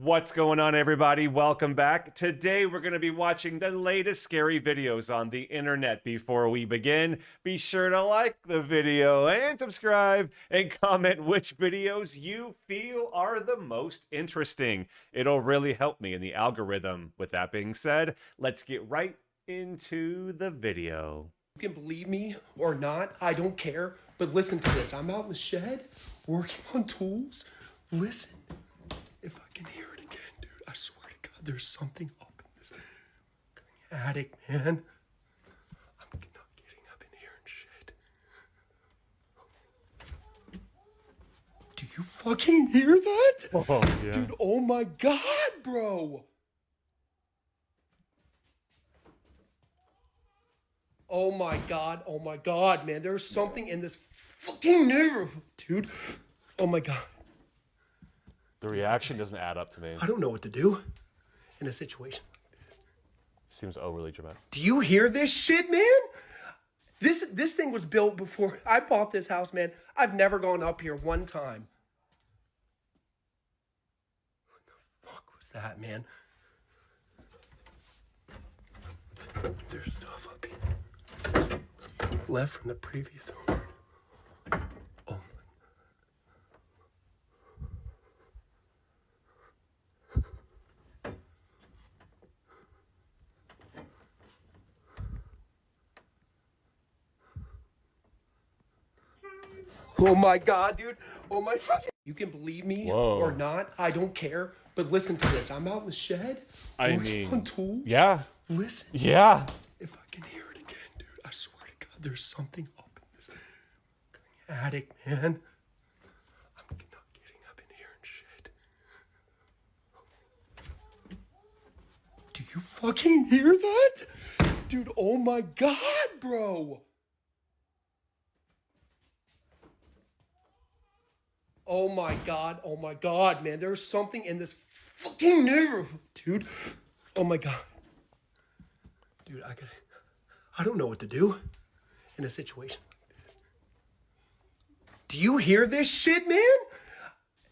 What's going on, everybody? Welcome back. Today, we're going to be watching the latest scary videos on the internet. Before we begin, be sure to like the video and subscribe and comment which videos you feel are the most interesting. It'll really help me in the algorithm. With that being said, let's get right into the video. You can believe me or not, I don't care. But listen to this. I'm out in the shed working on tools. Listen. If I can hear it again, dude, I swear to God, there's something up in this attic, man. I'm not getting up in here and shit. Do you fucking hear that? Oh, yeah. Dude, oh my God, bro. Oh my God, man. There's something in this fucking neighborhood, dude. Oh my God. The reaction doesn't add up to me. I don't know what to do in a situation like this. Seems overly dramatic. Do you hear this shit, man? This thing was built before I bought this house, man. I've never gone up here one time. What the fuck was that, man? There's stuff up here. Left from the previous owner. Oh my. Oh my God, dude. Oh my fucking. You can believe me or not, I don't care. But listen to this. I'm out in the shed working on tools. Yeah. Listen. Yeah. If I can hear it again, dude, I swear to God, there's something up in this attic, man. I'm not getting up in here and shit. Do you fucking hear that? Dude, oh my God, bro. Oh my God, man. There's something in this fucking neighborhood, dude. Oh my God. Dude, I don't know what to do in a situation like this. Do you hear this shit, man?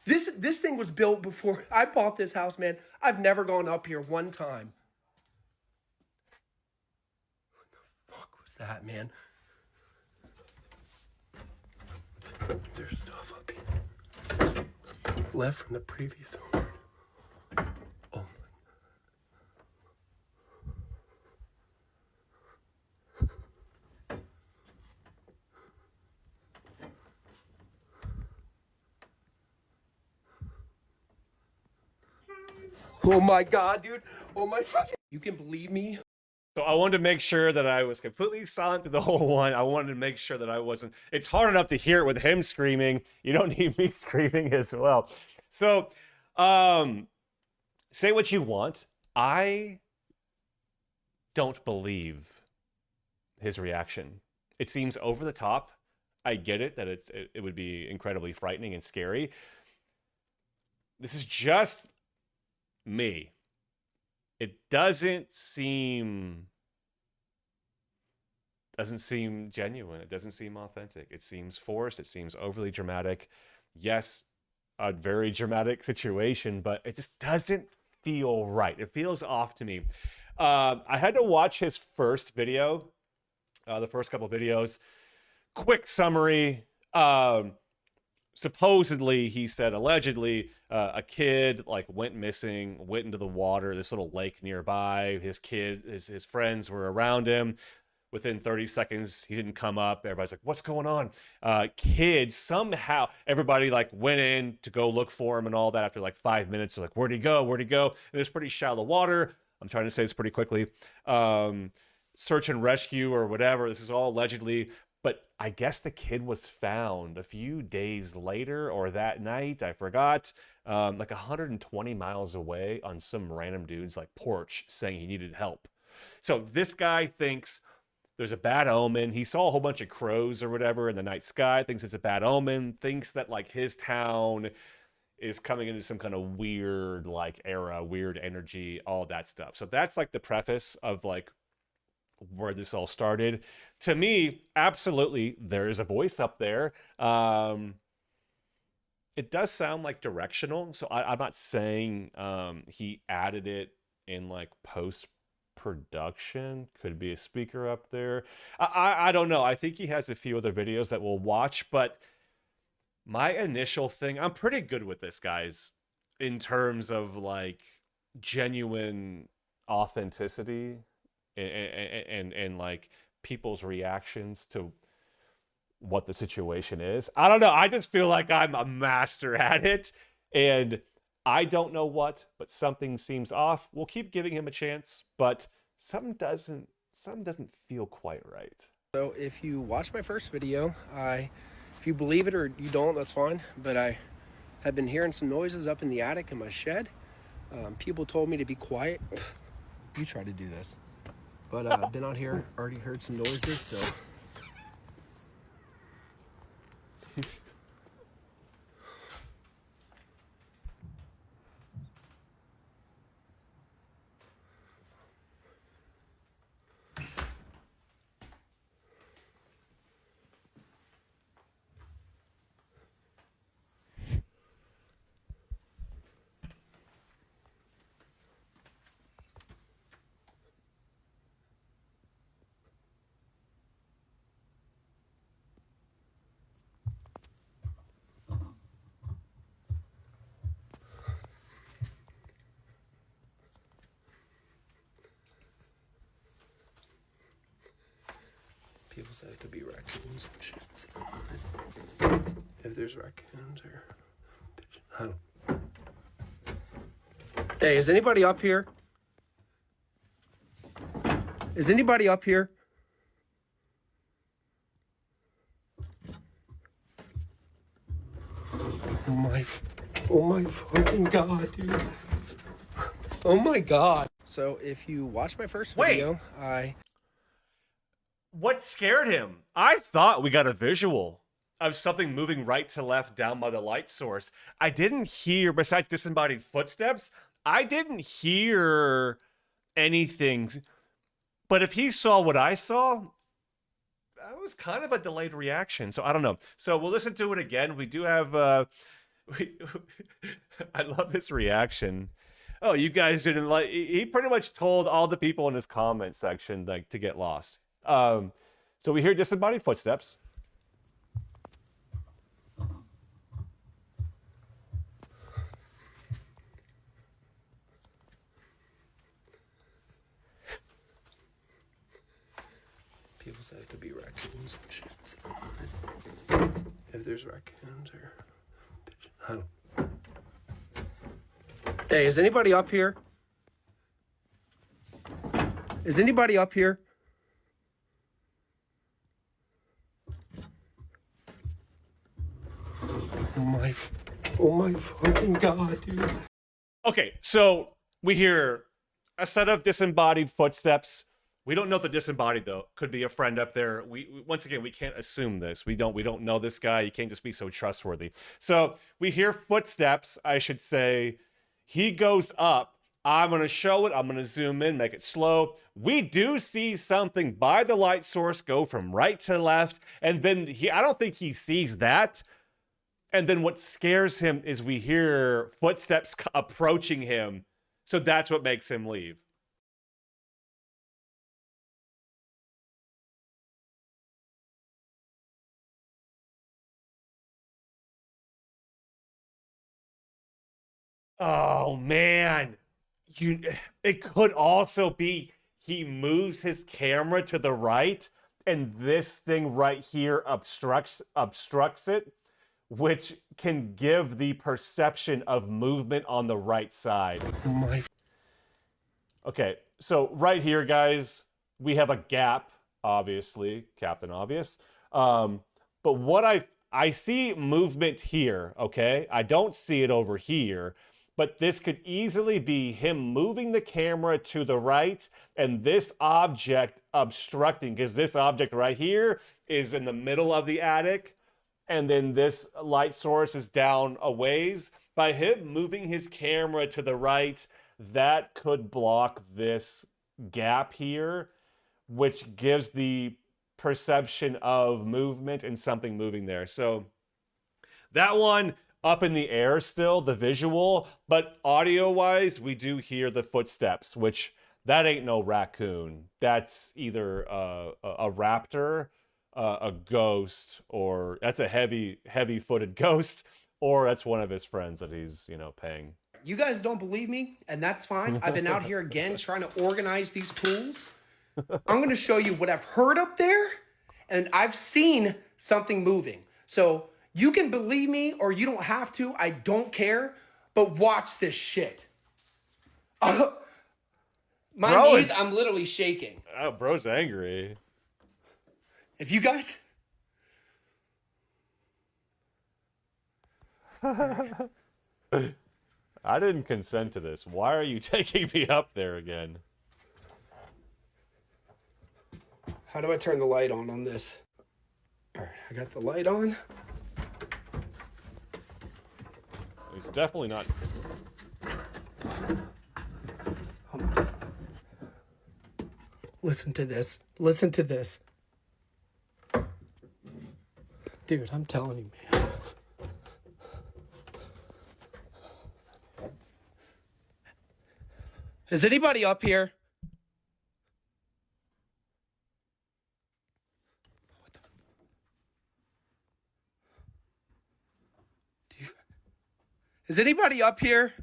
This thing was built before I bought this house, man. I've never gone up here one time. What the fuck was that, man? There's stuff up here. Left from the previous owner. Oh my. Oh my God, dude. Oh my fucking. You can believe me. So I wanted to make sure that I was completely silent through the whole one. I wanted to make sure that I wasn't. It's hard enough to hear it with him screaming. You don't need me screaming as well. So, say what you want. I don't believe his reaction. It seems over the top. I get it that it would be incredibly frightening and scary. This is just me. It doesn't seem genuine. It doesn't seem authentic. It seems forced. It seems overly dramatic. Yes, a very dramatic situation, but it just doesn't feel right. It feels off to me. I had to watch his first video, the first couple videos. Quick summary. Supposedly, he said, allegedly, a kid like went missing, went into the water, this little lake nearby. His friends were around him. Within 30 seconds, he didn't come up. Everybody's like, what's going on? Kids, somehow, everybody like went in to go look for him and all that. After like 5 minutes, they're like, where'd he go? Where'd he go? And it's pretty shallow water. I'm trying to say this pretty quickly. Search and rescue or whatever. This is all allegedly. But I guess the kid was found a few days later or that night, I forgot, like 120 miles away on some random dude's like porch saying he needed help. So this guy thinks there's a bad omen. He saw a whole bunch of crows or whatever in the night sky, thinks it's a bad omen, thinks that like his town is coming into some kind of weird like era, weird energy, all that stuff. So that's like the preface of like where this all started. To me, absolutely, there is a voice up there. it does sound like directional. So I'm not saying he added it in like post production. Could be a speaker up there. I don't know. I think he has a few other videos that we'll watch, but my initial thing, I'm pretty good with this, guys, in terms of like genuine authenticity and like people's reactions to what the situation is. I don't know. I just feel like I'm a master at it, and I don't know what, but something seems off. We'll keep giving him a chance, but something doesn't feel quite right. So if you watch my first video, if you believe it or you don't, that's fine. But I have been hearing some noises up in the attic in my shed. People told me to be quiet. You try to do this. But I've been out here, already heard some noises, so. People said it could be raccoons and shit. So if there's raccoons or I don't. Hey, is anybody up here? Is anybody up here? Oh my fucking god, dude. Oh my god. So if you watch my first video, What scared him? I thought we got a visual of something moving right to left down by the light source. I didn't hear, besides disembodied footsteps, I didn't hear anything. But if he saw what I saw, that was kind of a delayed reaction. So I don't know. So we'll listen to it again. We do have, I love his reaction. Oh, you guys didn't like, he pretty much told all the people in his comment section like to get lost. So we hear disembodied footsteps. People said it could be raccoons and shit. So if there's raccoons or I don't. Hey, is anybody up here? Is anybody up here? Oh my fucking god, dude. Okay, so we hear a set of disembodied footsteps. We don't know the disembodied though. Could be a friend up there. We once again we can't assume this. We don't know this guy. You can't just be so trustworthy. So we hear footsteps, I should say. He goes up. I'm gonna show it. I'm gonna zoom in, make it slow. We do see something by the light source go from right to left, and then I don't think he sees that. And then what scares him is we hear footsteps approaching him. So that's what makes him leave. Oh man. It could also be he moves his camera to the right and this thing right here obstructs it, which can give the perception of movement on the right side. Okay, so right here, guys, we have a gap, obviously, Captain Obvious. But what I see movement here, okay? I don't see it over here, but this could easily be him moving the camera to the right and this object obstructing, because this object right here is in the middle of the attic. And then this light source is down a ways. By him moving his camera to the right, that could block this gap here, which gives the perception of movement and something moving there. So that one, up in the air still, the visual, but audio-wise, we do hear the footsteps, which that ain't no raccoon. That's either a raptor, a ghost, or that's a heavy-footed ghost, or that's one of his friends that he's, paying. You guys don't believe me, and that's fine. I've been out here again trying to organize these tools. I'm going to show you what I've heard up there, and I've seen something moving. So you can believe me or you don't have to. I don't care. But watch this shit. My knees, I'm literally shaking. Oh, bro's angry. If you guys... I didn't consent to this. Why are you taking me up there again? How do I turn the light on this? All right, I got the light on. It's definitely not... Oh my God. Listen to this. Listen to this. Dude, I'm telling you, man. Is anybody up here? What the... Is anybody up here?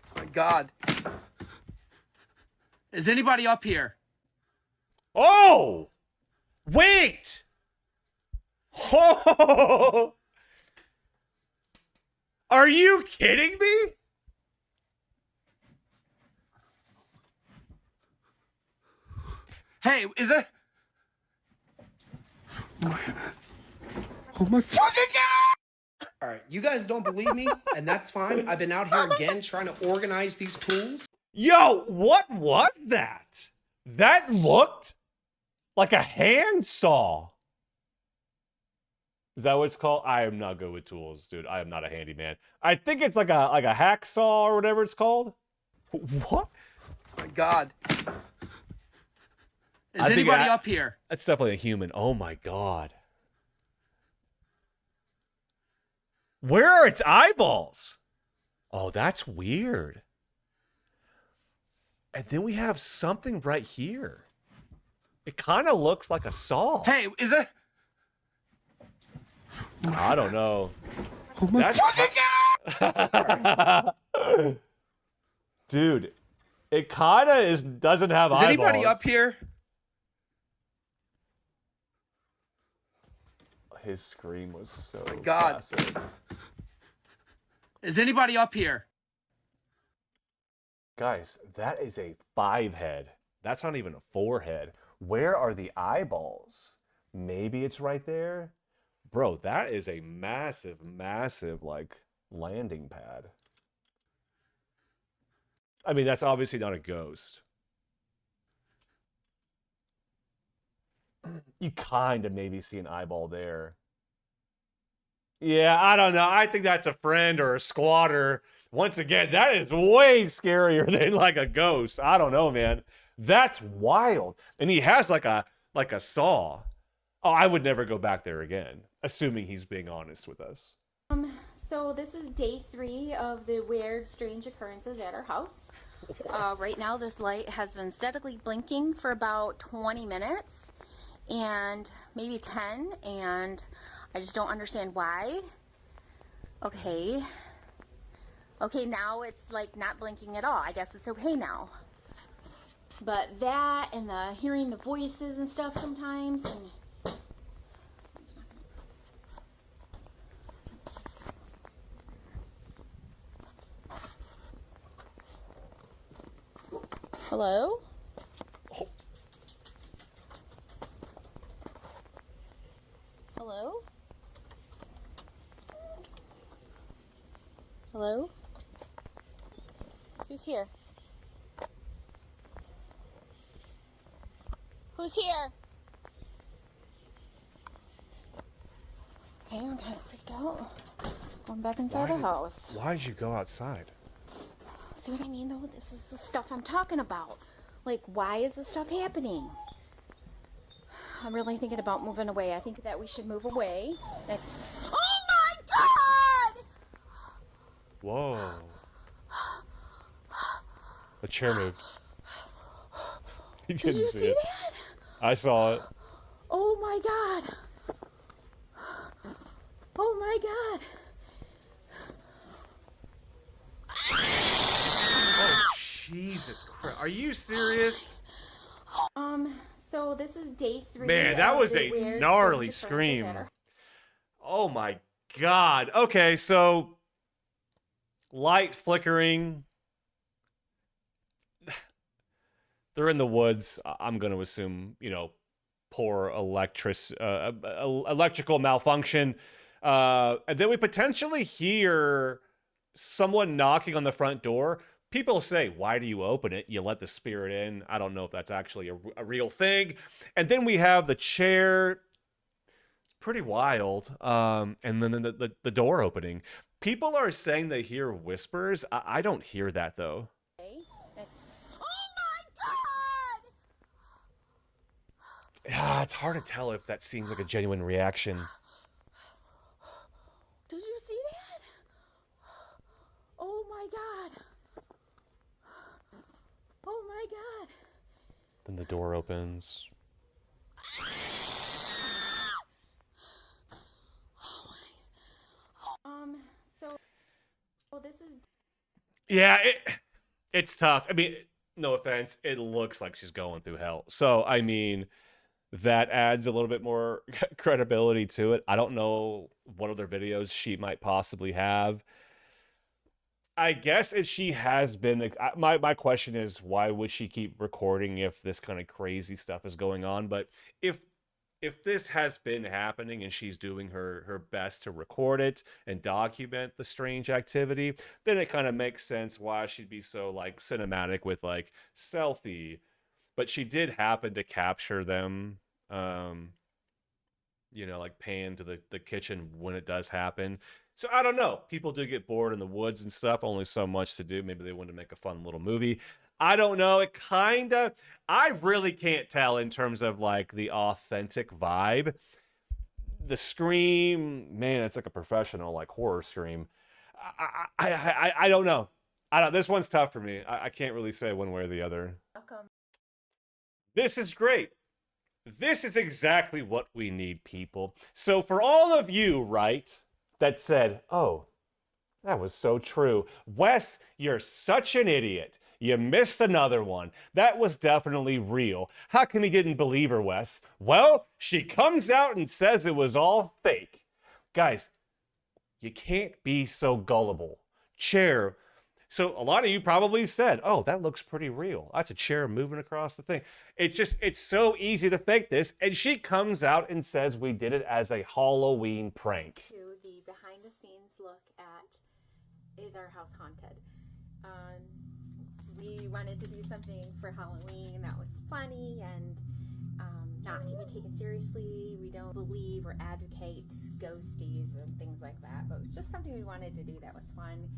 Oh my God. Is anybody up here? Oh! Wait! Oh! Are you kidding me? Hey, is it? Oh my fucking God! All right, you guys don't believe me, and that's fine. I've been out here again trying to organize these tools. Yo, what was that? That looked like a handsaw. Is that what it's called? I am not good with tools, dude. I am not a handyman. I think it's like a hacksaw or whatever it's called. What? Oh my God. Is anybody up here? That's definitely a human. Oh my God. Where are its eyeballs? Oh, that's weird. And then we have something right here. It kind of looks like a saw. Hey, is it? I don't know. Oh my fucking God! Dude, it kind of doesn't have eyeballs. Is anybody up here? His scream was so God. classic. Is anybody up here? Guys, that is a 5 head. That's not even a 4 head. Where are the eyeballs? Maybe it's right there. Bro, that is a massive, massive, like, landing pad. I mean, that's obviously not a ghost. You kind of maybe see an eyeball there. Yeah, I don't know. I think that's a friend or a squatter. Once again, that is way scarier than, like, a ghost. I don't know, man. That's wild. And he has, like a saw. Oh, I would never go back there again, assuming he's being honest with us. So this is day 3 of the weird, strange occurrences at our house. Right now, this light has been steadily blinking for about 20 minutes, and maybe 10, and I just don't understand why. Okay, now it's like not blinking at all. I guess it's okay now. But that and the hearing the voices and stuff sometimes, and hello? Oh. Hello? Hello? Who's here? Who's here? Okay, I'm kind of freaked out. Going back inside the house. Why did you go outside? See what I mean, though? This is the stuff I'm talking about. Like, why is this stuff happening? I'm really thinking about moving away. I think that we should move away. Oh my God! Whoa. The chair moved. You Did didn't you see see it. that? I saw it. Oh my God! Oh my God! Oh, Jesus Christ. Are you serious? So this is day 3. Man, that was the a weird gnarly strange occurrences scream. that are- Oh my God. Okay, so light flickering. They're in the woods. I'm going to assume, poor electrical malfunction. And then we potentially hear someone knocking on the front door. People say, why do you open it? You let the spirit in. I don't know if that's actually a real thing. And then we have the chair. Pretty wild. And then the door opening. People are saying they hear whispers. I don't hear that, though. Oh my God! Yeah, it's hard to tell if that seems like a genuine reaction. Did you see that? Oh my God! Oh my God! Then the door opens. So this is Yeah, it's tough. I mean, no offense, it looks like she's going through hell. So, I mean, that adds a little bit more credibility to it. I don't know what other videos she might possibly have. I guess if she has been, my question is, why would she keep recording if this kind of crazy stuff is going on? But if this has been happening and she's doing her best to record it and document the strange activity, then it kind of makes sense why she'd be so like cinematic with like selfie. But she did happen to capture them, like pan to the kitchen when it does happen. So I don't know. People do get bored in the woods and stuff. Only so much to do. Maybe they wanted to make a fun little movie. I don't know. I really can't tell in terms of like the authentic vibe. The scream, man, it's like a professional like horror scream. I don't know. This one's tough for me. I can't really say one way or the other. welcome. This is great. This is exactly what we need, people. So for all of you, right, that said, oh, that was so true. Wes, you're such an idiot. You missed another one. That was definitely real. How come you didn't believe her, Wes? Well, she comes out and says it was all fake. Guys, you can't be so gullible. Chair. So a lot of you probably said, oh, that looks pretty real. That's a chair moving across the thing. It's so easy to fake this. And she comes out and says we did it as a Halloween prank. To the behind the scenes look at Is Our House Haunted? We wanted to do something for Halloween that was funny and not to be taken seriously. We don't believe or advocate ghosties and things like that, but it was just something we wanted to do that was fun.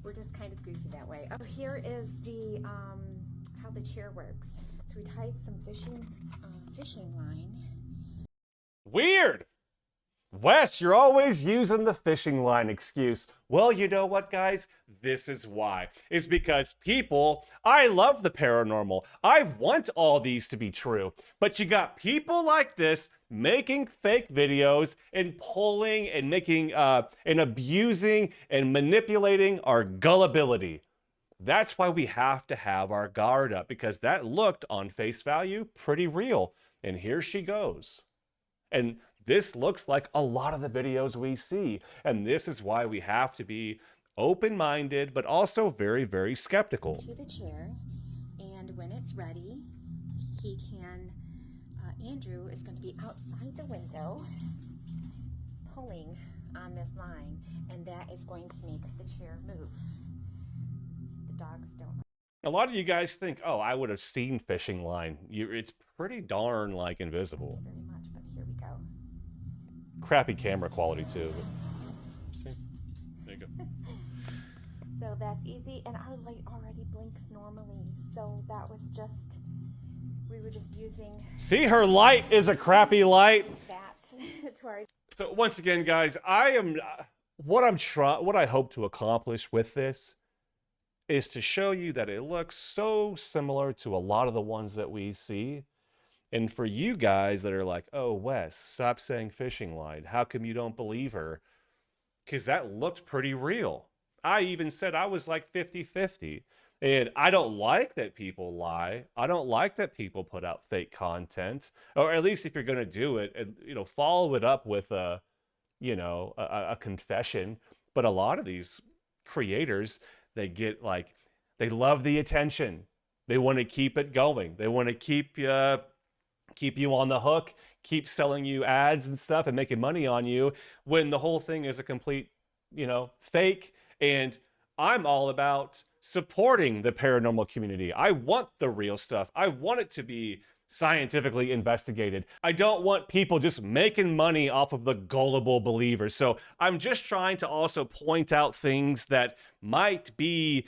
We're just kind of goofy that way. Oh, here is the how the chair works. So we tied some fishing line. Weird. Wes, you're always using the fishing line excuse. Well, you know what, guys? This is why. It's because I love the paranormal. I want all these to be true. But you got people like this making fake videos and pulling and making and abusing and manipulating our gullibility. That's why we have to have our guard up, because that looked on face value pretty real. And here she goes. And this looks like a lot of the videos we see. And this is why we have to be open-minded, but also very, very skeptical. To the chair, and when it's ready, he can, Andrew is going to be outside the window pulling on this line, and that is going to make the chair move. The dogs don't. A lot of you guys think, oh, I would have seen fishing line. It's pretty darn like invisible. Very much, but here we go. Crappy camera quality too. But see, there you go. So that's easy, and our light already blinks normally, so that was just We were just using See, her light is a crappy light. that to our. So once again, guys, what I hope to accomplish with this is to show you that it looks so similar to a lot of the ones that we see. And for you guys that are like, oh, Wes, stop saying fishing line. How come you don't believe her? Because that looked pretty real. I even said I was like 50-50. And I don't like that people lie. I don't like that people put out fake content. Or at least if you're going to do it, follow it up with a confession. But a lot of these creators, they love the attention. They want to keep it going. They want to keep you on the hook, keep selling you ads and stuff and making money on you when the whole thing is a complete, fake. And I'm all about supporting the paranormal community. I want the real stuff. I want it to be scientifically investigated. I don't want people just making money off of the gullible believers. So I'm just trying to also point out things that might be,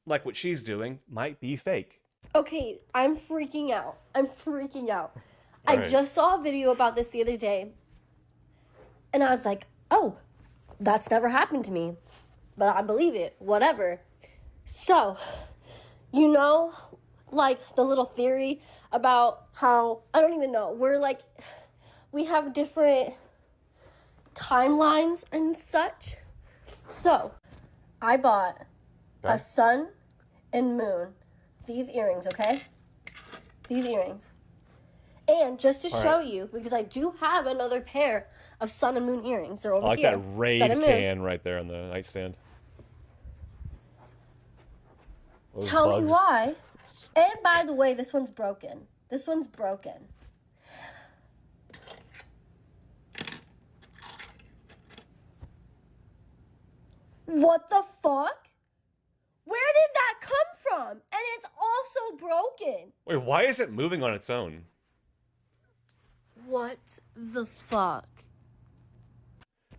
like what she's doing, might be fake. Okay, I'm freaking out. All I right. just saw a video about this the other day, and I was like, oh, that's never happened to me. But I believe it, whatever. So, like the little theory about how, I don't even know, we have different timelines and such. So, I bought a sun and moon, these earrings, okay? These earrings. And just to show you, because I do have another pair of sun and moon earrings. They're over I like here. that Raid Sun and moon. can right there on the nightstand. Those Tell bugs. me why. And by the way, this one's broken. What the fuck? Where did that come from? And it's also broken. Wait, why is it moving on its own? What the fuck?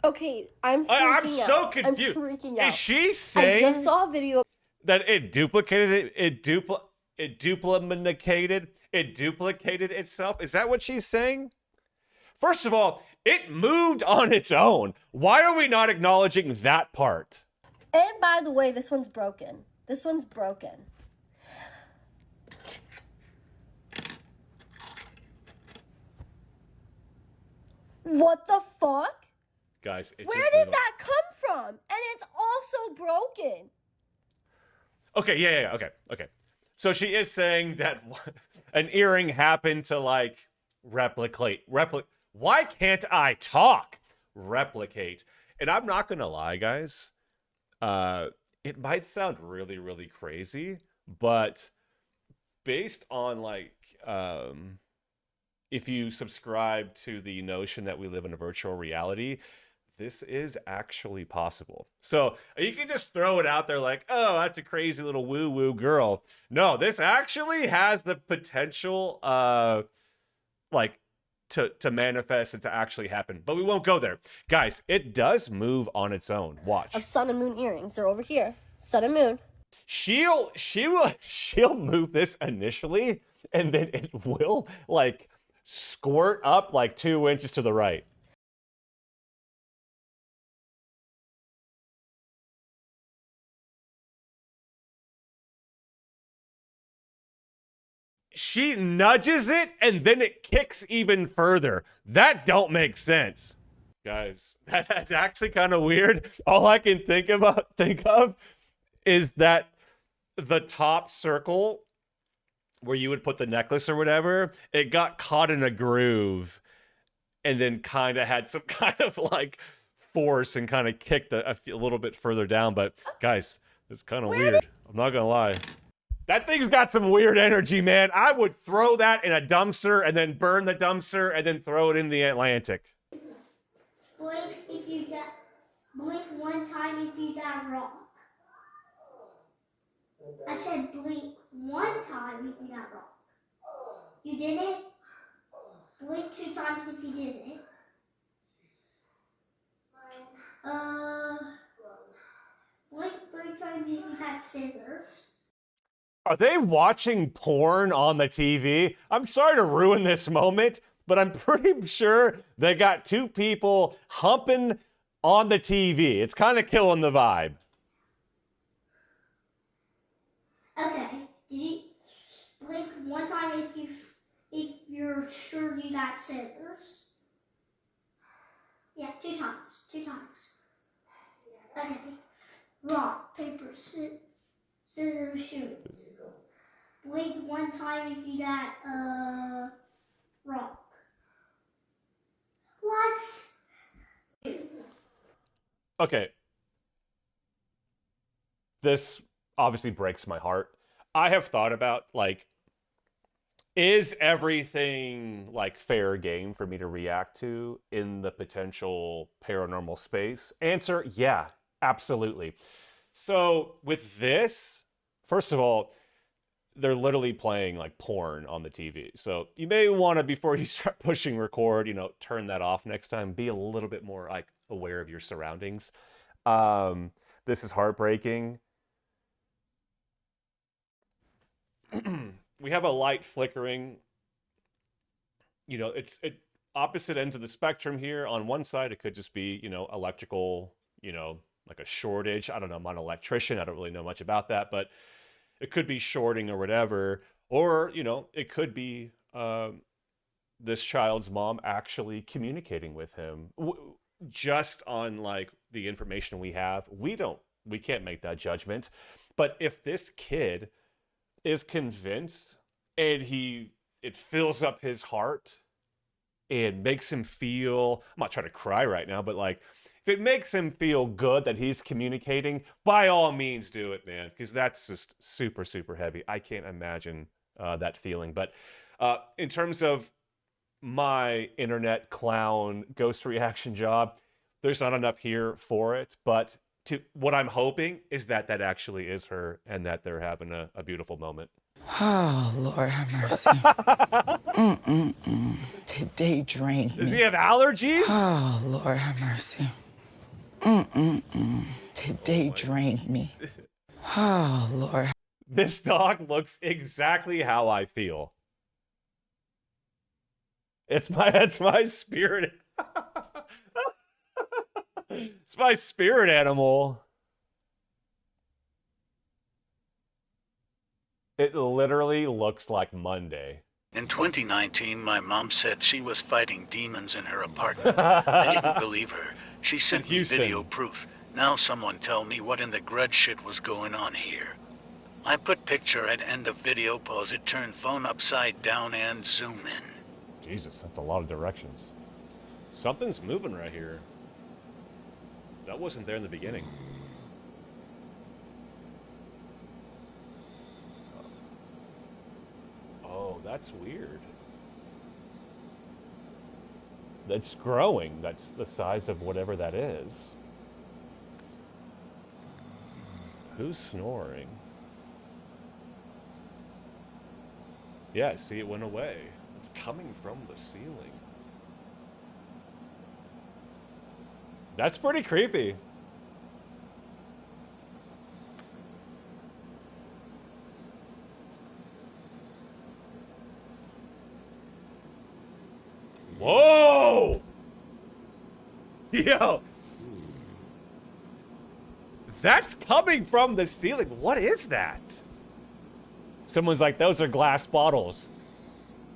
Okay, I'm freaking I'm out. so confused. I'm freaking out. Is she I saying just saw a video. that it duplicated itself? Is that what she's saying? First of all, it moved on its own. Why are we not acknowledging that part? And by the way, this one's broken. What the fuck? Guys, it Where just did moved on. that come from? And it's also broken. Okay, yeah, okay. So she is saying that an earring happened to replicate. Why can't I talk? Replicate. And I'm not gonna lie, guys. It might sound really, really crazy, but based on if you subscribe to the notion that we live in a virtual reality, this is actually possible. So you can just throw it out there like, oh, that's a crazy little woo-woo girl. No, this actually has the potential to manifest and to actually happen. But we won't go there. Guys, it does move on its own. Watch. Of sun and moon earrings. They're over here. Sun and moon. She'll move this initially, and then it will squirt up 2 inches to the right. She nudges it and then it kicks even further. That don't make sense. Guys, that's actually kind of weird. All I can think of is that the top circle where you would put the necklace or whatever, it got caught in a groove and then kind of had some kind of force and kind of kicked a little bit further down. But guys, it's kind of weird. I'm not gonna lie. That thing's got some weird energy, man. I would throw that in a dumpster and then burn the dumpster and then throw it in the Atlantic. Blink one time if you got rock. I said blink one time if you got rock. You didn't? Blink 2 times if you didn't. Blink 3 times if you had scissors. Are they watching porn on the TV? I'm sorry to ruin this moment, but I'm pretty sure they got two people humping on the TV. It's kind of killing the vibe. Okay. Did you blink one time if you're sure you got scissors? Yeah, 2 times. 2 times. Okay. Rock, paper, scissors, shoot. Blink one time if you got rock. What? Okay. This obviously breaks my heart. I have thought about, like, is everything like fair game for me to react to in the potential paranormal space? Answer, yeah, absolutely. So with this, first of all, they're literally playing like porn on the TV. So you may want to, before you start pushing record, turn that off next time. Be a little bit more like aware of your surroundings. This is heartbreaking. We have a light flickering. It's opposite ends of the spectrum here. On one side, it could just be, electrical, like a shortage. I don't know. I'm not an electrician. I don't really know much about that, but it could be shorting or whatever. Or, it could be this child's mom actually communicating with him. Just on like the information we have, we can't make that judgment. But if this kid is convinced and it fills up his heart and makes him feel, I'm not trying to cry right now, but like, if it makes him feel good that he's communicating, by all means do it, man, because that's just super, super heavy. I can't imagine that feeling. But in terms of my internet clown ghost reaction job, there's not enough here for it. But what I'm hoping is that actually is her and that they're having a beautiful moment. Oh, Lord have mercy. Today drained me. Does he have allergies? Oh, Lord have mercy. Today drained me. Oh, Lord. This dog looks exactly how I feel. It's my spirit. It's my spirit animal. It literally looks like Monday. In 2019, my mom said she was fighting demons in her apartment. I didn't believe her. She sent me video proof. Now someone tell me what in the grudge shit was going on here. I put picture at end of video, pause it, turn phone upside down and zoom in. Jesus, that's a lot of directions. Something's moving right here. That wasn't there in the beginning. Oh, that's weird. That's growing. That's the size of whatever that is. Who's snoring? Yeah, see, it went away. It's coming from the ceiling. That's pretty creepy. Whoa! Yo! That's coming from the ceiling. What is that? Someone's like, those are glass bottles.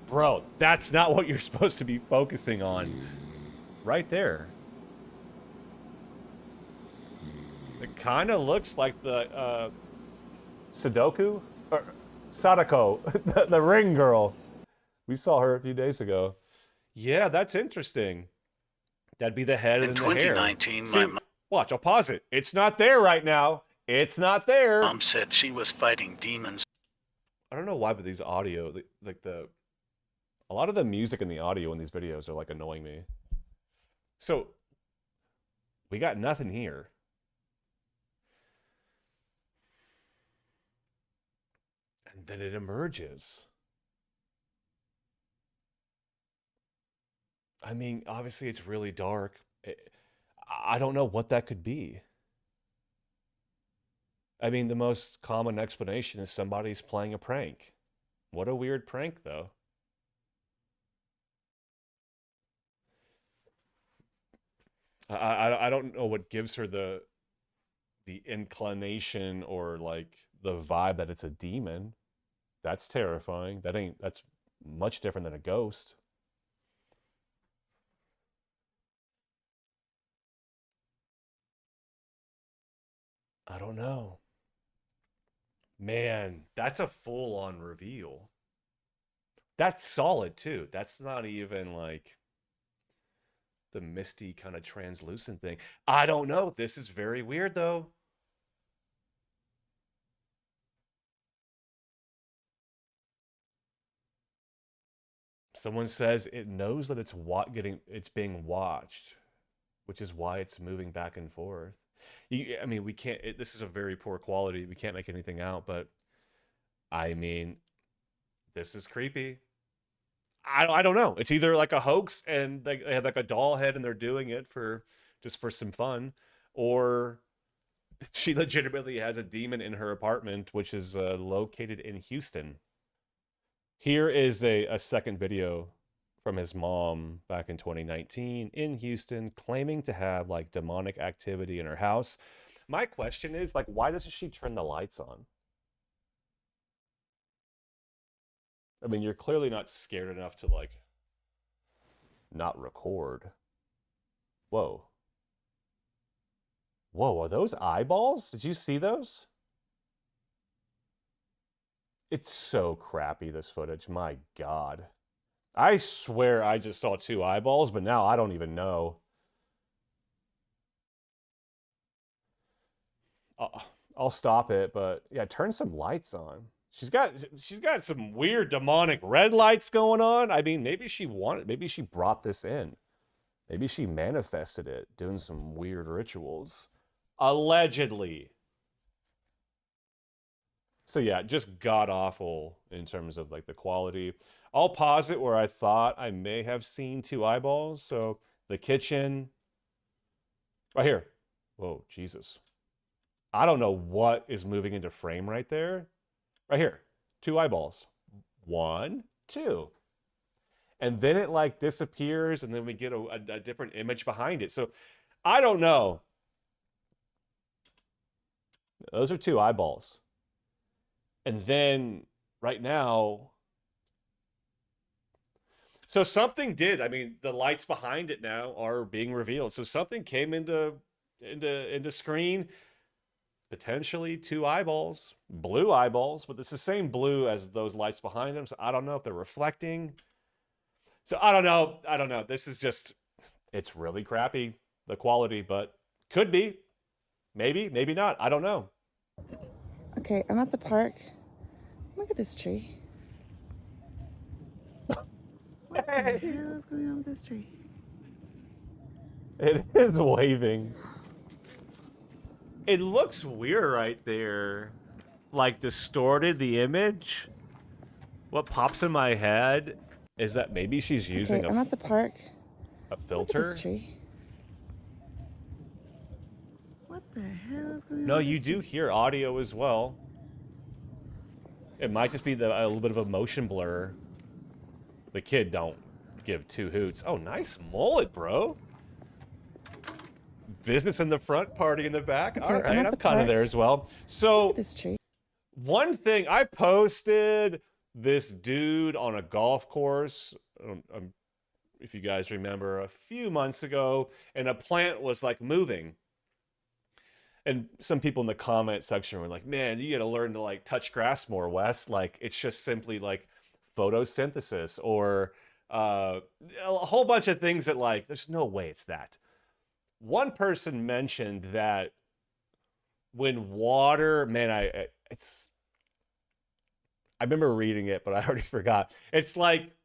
Bro, that's not what you're supposed to be focusing on. Right there. It kind of looks like the Sudoku? Or Sadako, the ring girl. We saw her a few days ago. Yeah, that's interesting. That'd be the head and the hair. In 2019, See, watch, I'll pause it. It's not there right now. It's not there. Mom said she was fighting demons. I don't know why, but these audio, a lot of the music and the audio in these videos are like annoying me. So, we got nothing here. And then it emerges. I mean, obviously it's really dark. I don't know what that could be. I mean, the most common explanation is somebody's playing a prank. What a weird prank, though. I don't know what gives her the inclination or like the vibe that it's a demon. That's terrifying. That's much different than a ghost. I don't know. Man, that's a full-on reveal. That's solid too. That's not even like the misty kind of translucent thing. I don't know. This is very weird though. Someone says it knows that it's being watched, which is why it's moving back and forth. I mean, we can't. This is a very poor quality. We can't make anything out, but I mean, this is creepy. I don't know. It's either like a hoax and they have like a doll head and they're doing it for just for some fun, or she legitimately has a demon in her apartment, which is located in Houston. Here is a second video from his mom back in 2019 in Houston, claiming to have like demonic activity in her house. My question is like, why doesn't she turn the lights on? I mean, you're clearly not scared enough to like not record. Whoa. Whoa, are those eyeballs? Did you see those? It's so crappy, this footage. My God. I swear I just saw two eyeballs, but now I don't even know. I'll stop it, but yeah, turn some lights on. She's got some weird demonic red lights going on. I mean, maybe she brought this in. Maybe she manifested it, doing some weird rituals. Allegedly. So yeah, just god awful in terms of like the quality. I'll pause it where I thought I may have seen two eyeballs. So the kitchen, right here. Whoa, Jesus. I don't know what is moving into frame right there. Right here, two eyeballs. 1, 2. And then it like disappears and then we get a different image behind it. So I don't know. Those are two eyeballs. And then right now, so something did. I mean, the lights behind it now are being revealed. So something came into screen. Potentially two eyeballs, blue eyeballs, but it's the same blue as those lights behind them. So I don't know if they're reflecting. So I don't know. This is just, it's really crappy, the quality, but could be. Maybe, maybe not. I don't know. Okay, I'm at the park. Look at this tree. What the hell is going on with this tree? It is waving. It looks weird right there. Like distorted the image. What pops in my head is that maybe she's using I'm at the park. A filter. Look at this tree. What the hell is going on? No, you do hear audio as well. It might just be a little bit of a motion blur. The kid don't give two hoots. Oh, nice mullet, bro. Business in the front, party in the back. Okay, all right, I'm kind of there as well. So this tree. One thing, I posted this dude on a golf course, if you guys remember, a few months ago, and a plant was like moving. And some people in the comment section were like, man, you got to learn to like touch grass more, Wes. Like, it's just simply like photosynthesis or a whole bunch of things that like, there's no way it's that. One person mentioned that when water, man, I remember reading it, but I already forgot. It's like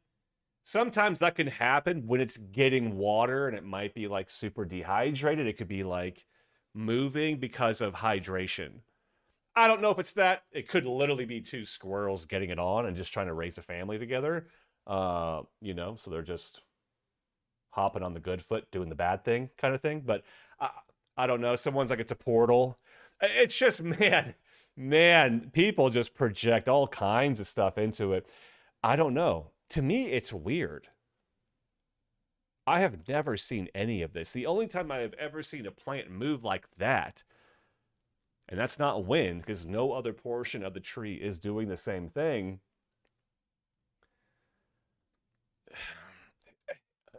sometimes that can happen when it's getting water and it might be like super dehydrated. It could be like moving because of hydration. I don't know if it's that. It could literally be two squirrels getting it on and just trying to raise a family together. You know, so they're just hopping on the good foot, doing the bad thing kind of thing. But I don't know. Someone's like, it's a portal. It's just, man, Man, people just project all kinds of stuff into it. I don't know. To me, it's weird. I have never seen any of this. The only time I have ever seen a plant move like that, and that's not wind, because no other portion of the tree is doing the same thing.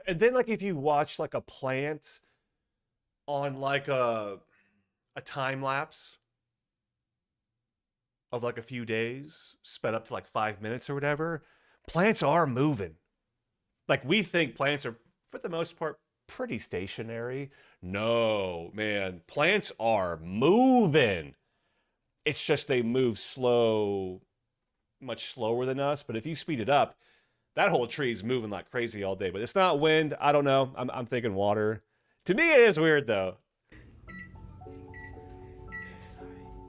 And then, like, if you watch, like, a plant on, like, a time lapse of, like, a few days, sped up to, like, 5 minutes or whatever, plants are moving. Like, we think plants are, for the most part, pretty stationary. No, man. Plants are moving. It's just they move slow, much slower than us. But if you speed it up, that whole tree is moving like crazy all day. But it's not wind. I don't know. I'm thinking water. To me, it is weird, though.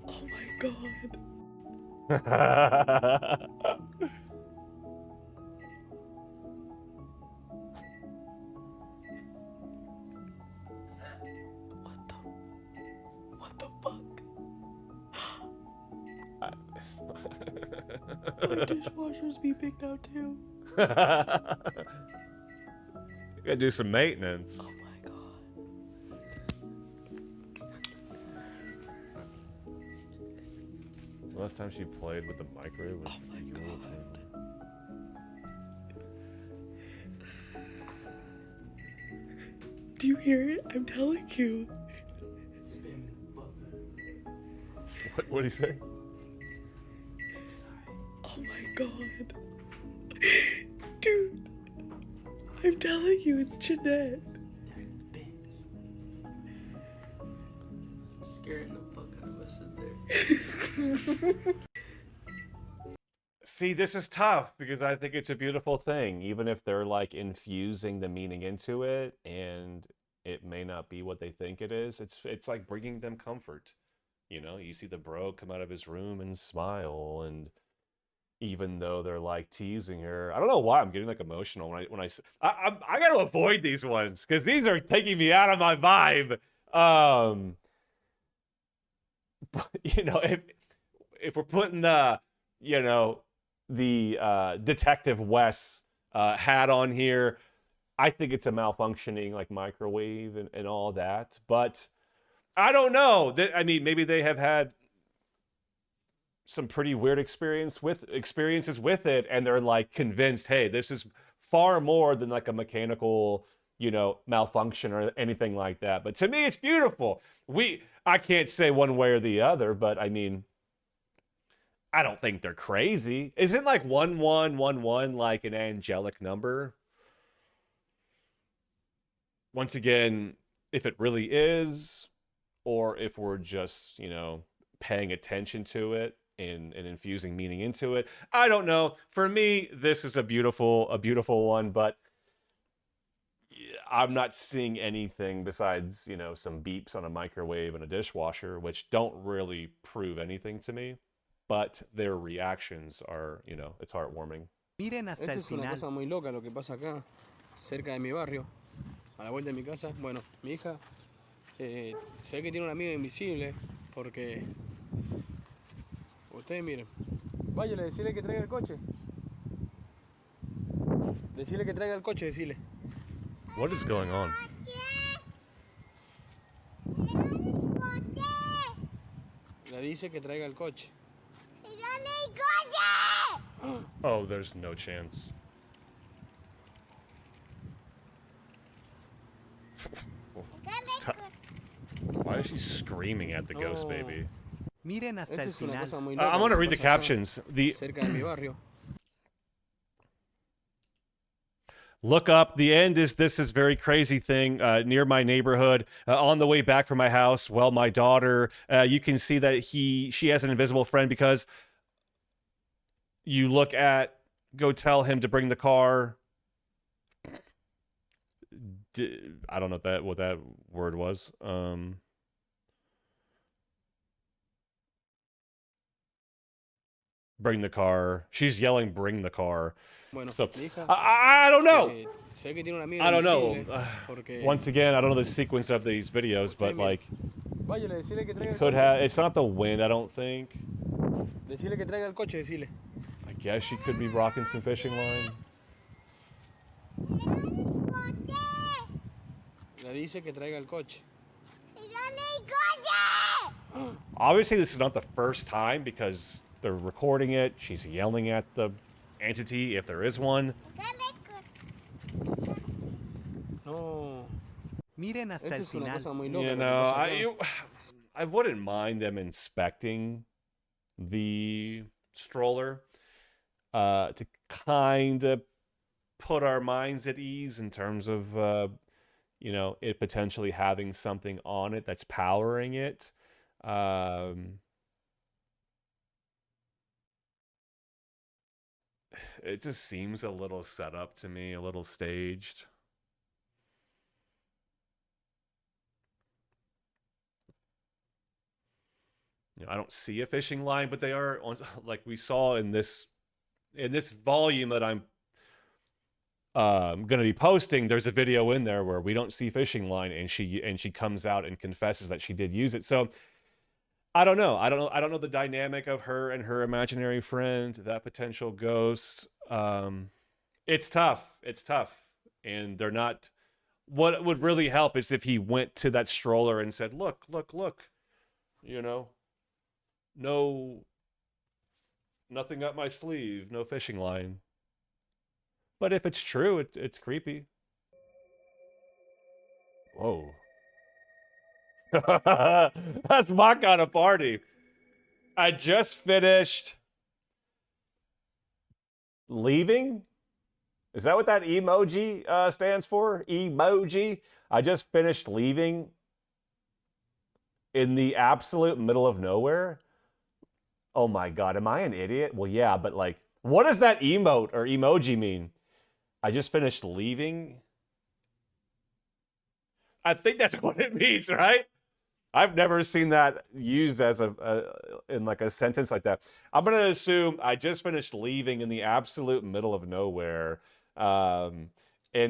Oh my god. What the fuck? My dishwasher's beeping now too. You gotta do some maintenance. Oh my god. Last time she played with the microwave was Oh my god. Do you hear it? I'm telling you. What did he say? Oh my god. Dude. I'm telling you, it's Jeanette. Scaring the fuck out of us in there. See, this is tough because I think it's a beautiful thing, even if they're like infusing the meaning into it and it may not be what they think it is. It's like bringing them comfort. You know, you see the bro come out of his room and smile, and even though they're like teasing her, I don't know why I'm getting like emotional when I got to avoid these ones because these are taking me out of my vibe. But, you know, if we're putting the, you know, the Detective Wes hat on here, I think it's a malfunctioning like microwave and all that. But I don't know. I mean, maybe they have had some pretty weird experiences with it, and they're like convinced, hey, this is far more than like a mechanical, you know, malfunction or anything like that. But to me, it's beautiful. I can't say one way or the other, but I mean, I don't think they're crazy. Isn't like 1111 like an angelic number? Once again, if it really is, or if we're just, you know, paying attention to it and infusing meaning into it, I don't know. For me, this is a beautiful one, but I'm not seeing anything besides, you know, some beeps on a microwave and a dishwasher, which don't really prove anything to me, but their reactions are, you know, it's heartwarming. Miren hasta Esta el es una final. cosa muy loca lo que pasa acá, cerca de mi barrio, a la vuelta de mi casa. Bueno, mi hija se ve que tiene un amigo invisible porque ustedes miren. Váyale, decirle que traiga el coche. Decirle que traiga el coche, decirle. What is going on? Le dice que traiga el coche. Oh, there's no chance. Why is she screaming at the ghost baby? Miren hasta Esta el es una final. cosa muy loca. I'm lo gonna que read the pasa acá, captions. cerca de mi barrio. Look up. The end is this very crazy thing near my neighborhood. On the way back from my house, well, my daughter, you can see that she has an invisible friend because you go tell him to bring the car. I don't know what that word was. Bring the car. She's yelling, bring the car. Bueno, So, mi hija, I don't know. se ve que tiene un amigo I don't know. invisible porque Once again, I don't know the sequence of these videos, but like, váyale, decirle que traiga el could coche. have. It's not the wind, I don't think. Decirle que traiga el coche, decirle. I guess she could be rocking some fishing line. Le dice que traiga el coche. Obviously, this is not the first time because they're recording it. She's yelling at the entity, if there is one. No. Miren hasta el Esto es una final. cosa muy loca. You lo que know, pasa acá. I wouldn't mind them inspecting the stroller to kind of put our minds at ease in terms of, you know, it potentially having something on it that's powering it. It just seems a little set up to me, a little staged. You know, I don't see a fishing line, but they are on, like we saw in this volume that I'm going to be posting. There's a video in there where we don't see fishing line, and she comes out and confesses that she did use it. So I don't know. I don't know the dynamic of her and her imaginary friend, that potential ghost. It's tough. It's tough, and they're not. What would really help is if he went to that stroller and said, "Look, look, look," you know. No, nothing up my sleeve, no fishing line. But if it's true, it's creepy. Whoa. That's my kind of party. I just finished leaving. Is that what that emoji stands for? Emoji? I just finished leaving in the absolute middle of nowhere. Oh my God, am I an idiot? Well, yeah, but like, what does that emote or emoji mean? I just finished leaving? I think that's what it means, right? I've never seen that used as in like a sentence like that. I'm gonna assume I just finished leaving in the absolute middle of nowhere, and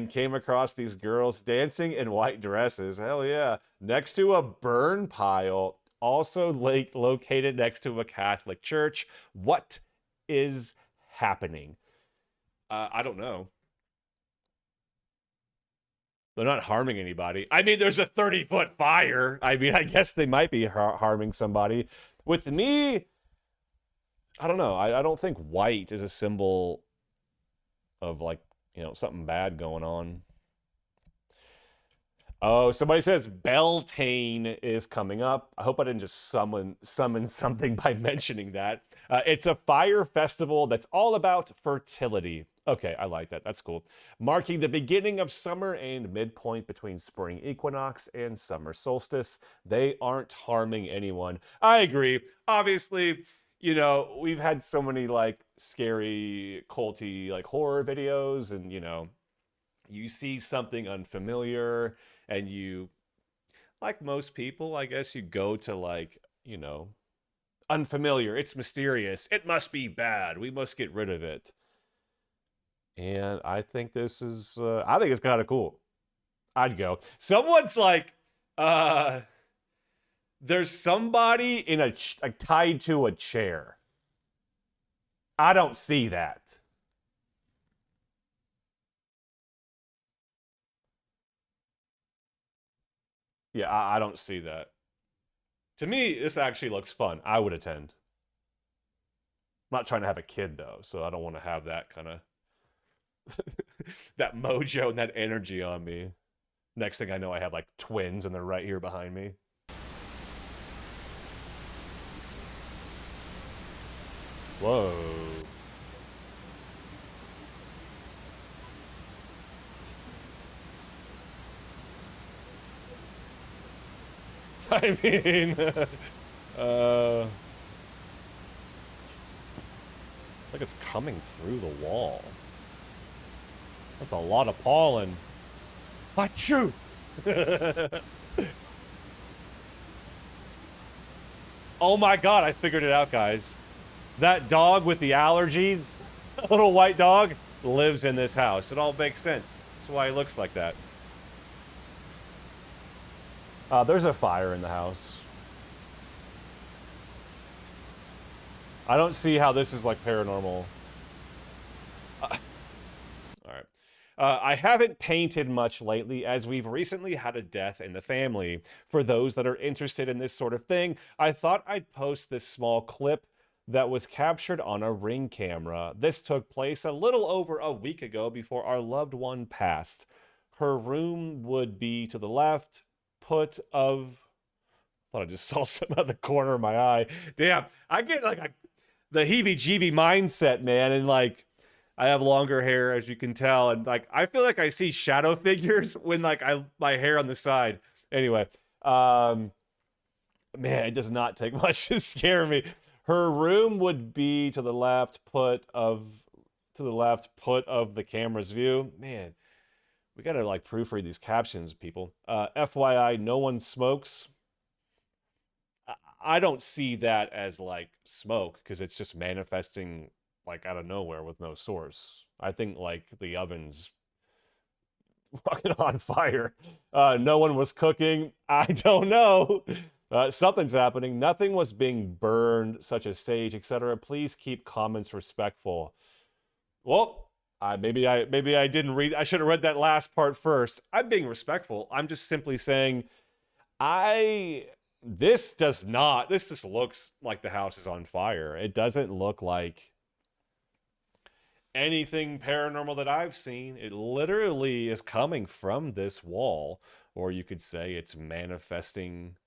came across these girls dancing in white dresses. Hell yeah. Next to a burn pile, also located next to a Catholic church. What is happening? I don't know. They're not harming anybody. I mean, there's a 30-foot fire. I mean, I guess they might be harming somebody. With me, I don't know. I don't think white is a symbol of, like, you know, something bad going on. Oh, somebody says Beltane is coming up. I hope I didn't just summon something by mentioning that. It's a fire festival that's all about fertility. Okay, I like that. That's cool. Marking the beginning of summer and midpoint between spring equinox and summer solstice. They aren't harming anyone. I agree. Obviously, you know, we've had so many like scary, culty, like horror videos, and you know, you see something unfamiliar and you, like most people, I guess you go to like, you know, unfamiliar, it's mysterious, it must be bad, we must get rid of it. And I think this is, I think it's kind of cool. I'd go. Someone's like, there's somebody in a tied to a chair. I don't see that. Yeah, I don't see that. To me, this actually looks fun. I would attend. I'm not trying to have a kid, though, so I don't want to have that kind of... that mojo and that energy on me. Next thing I know, I have, like, twins, and they're right here behind me. Whoa. I mean, it's like it's coming through the wall. That's a lot of pollen. Achoo! Oh my God, I figured it out, guys. That dog with the allergies, a little white dog, lives in this house. It all makes sense. That's why he looks like that. There's a fire in the house. I don't see how this is like paranormal. All right. I haven't painted much lately, as we've recently had a death in the family. For those that are interested in this sort of thing, I thought I'd post this small clip that was captured on a Ring camera. This took place a little over a week ago before our loved one passed. Her room would be to the left, put of... I thought I just saw something out of the corner of my eye. Damn, I get like the heebie-jeebie mindset, man, and like... I have longer hair, as you can tell, and like I feel like I see shadow figures when like my hair on the side. Anyway, man, it does not take much to scare me. Her room would be to the left put of the camera's view. Man, we gotta like proofread these captions, people. FYI, no one smokes. I don't see that as like smoke because it's just manifesting like out of nowhere with no source. I think like the oven's fucking on fire. No one was cooking. I don't know. Something's happening. Nothing was being burned, such as sage, etc. Please keep comments respectful. Well, maybe I didn't read. I should have read that last part first. I'm being respectful. I'm just simply saying, this just looks like the house is on fire. It doesn't look like anything paranormal that I've seen. It literally is coming from this wall, or you could say it's manifesting,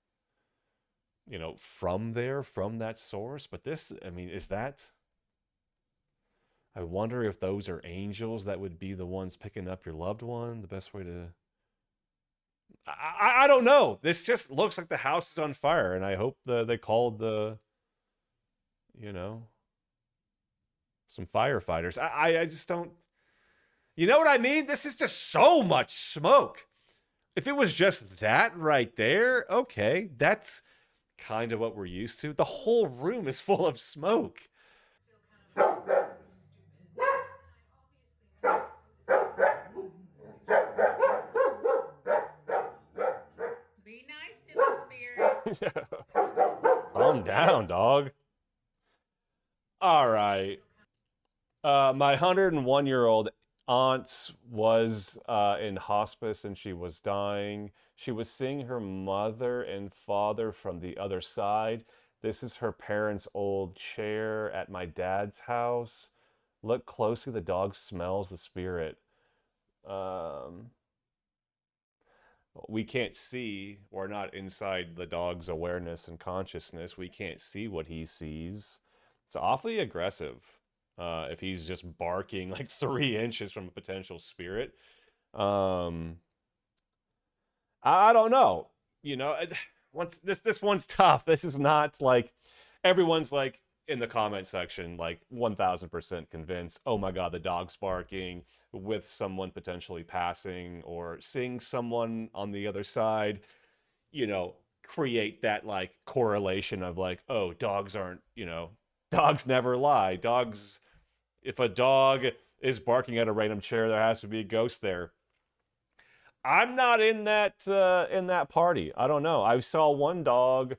you know, from that source. But this, I mean, is that... I wonder if those are angels that would be the ones picking up your loved one. The best way to... I don't know. This just looks like the house is on fire, and I hope they called the, you know, some firefighters. I just don't... You know what I mean? This is just so much smoke. If it was just that right there, okay, that's kind of what we're used to. The whole room is full of smoke. Be nice to the spirit. Calm down, dog. All right. My 101-year-old aunt was in hospice and she was dying. She was seeing her mother and father from the other side. This is her parents' old chair at my dad's house. Look closely, the dog smells the spirit. We can't see. We're not inside the dog's awareness and consciousness. We can't see what he sees. It's awfully aggressive. If he's just barking like 3 inches from a potential spirit. I don't know. You know, this one's tough. This is not like everyone's like in the comment section, like 1000% convinced. Oh my God, the dog's barking with someone potentially passing or seeing someone on the other side, you know, create that like correlation of like, oh, dogs aren't, you know, dogs never lie. Dogs, if a dog is barking at a random chair, there has to be a ghost there. I'm not in that party. I don't know. I saw one dog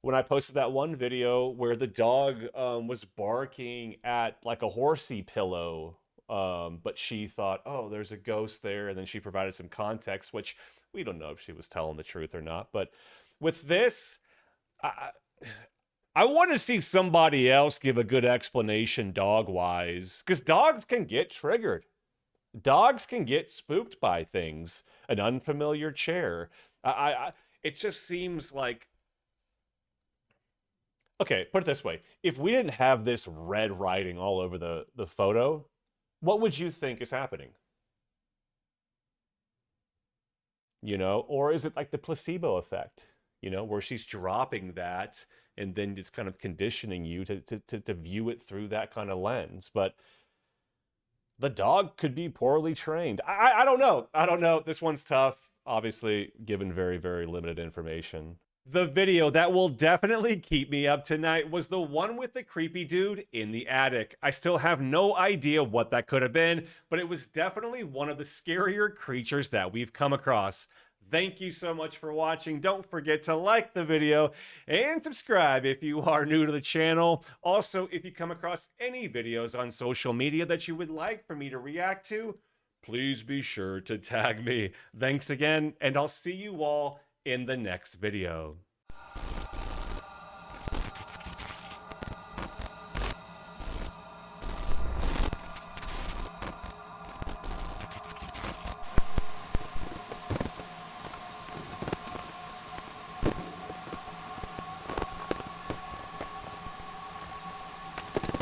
when I posted that one video where the dog was barking at like a horsey pillow, but she thought, oh, there's a ghost there, and then she provided some context, which we don't know if she was telling the truth or not. But with this, I want to see somebody else give a good explanation dog-wise, because dogs can get triggered. Dogs can get spooked by things. An unfamiliar chair. It just seems like... Okay, put it this way. If we didn't have this red writing all over the photo, what would you think is happening? You know? Or is it like the placebo effect? You know, where she's dropping that and then it's kind of conditioning you to view it through that kind of lens. But the dog could be poorly trained. I don't know. I don't know. This one's tough, obviously, given very, very limited information. The video that will definitely keep me up tonight was the one with the creepy dude in the attic. I still have no idea what that could have been, but it was definitely one of the scarier creatures that we've come across. Thank you so much for watching. Don't forget to like the video and subscribe if you are new to the channel. Also, if you come across any videos on social media that you would like for me to react to, please be sure to tag me. Thanks again, and I'll see you all in the next video.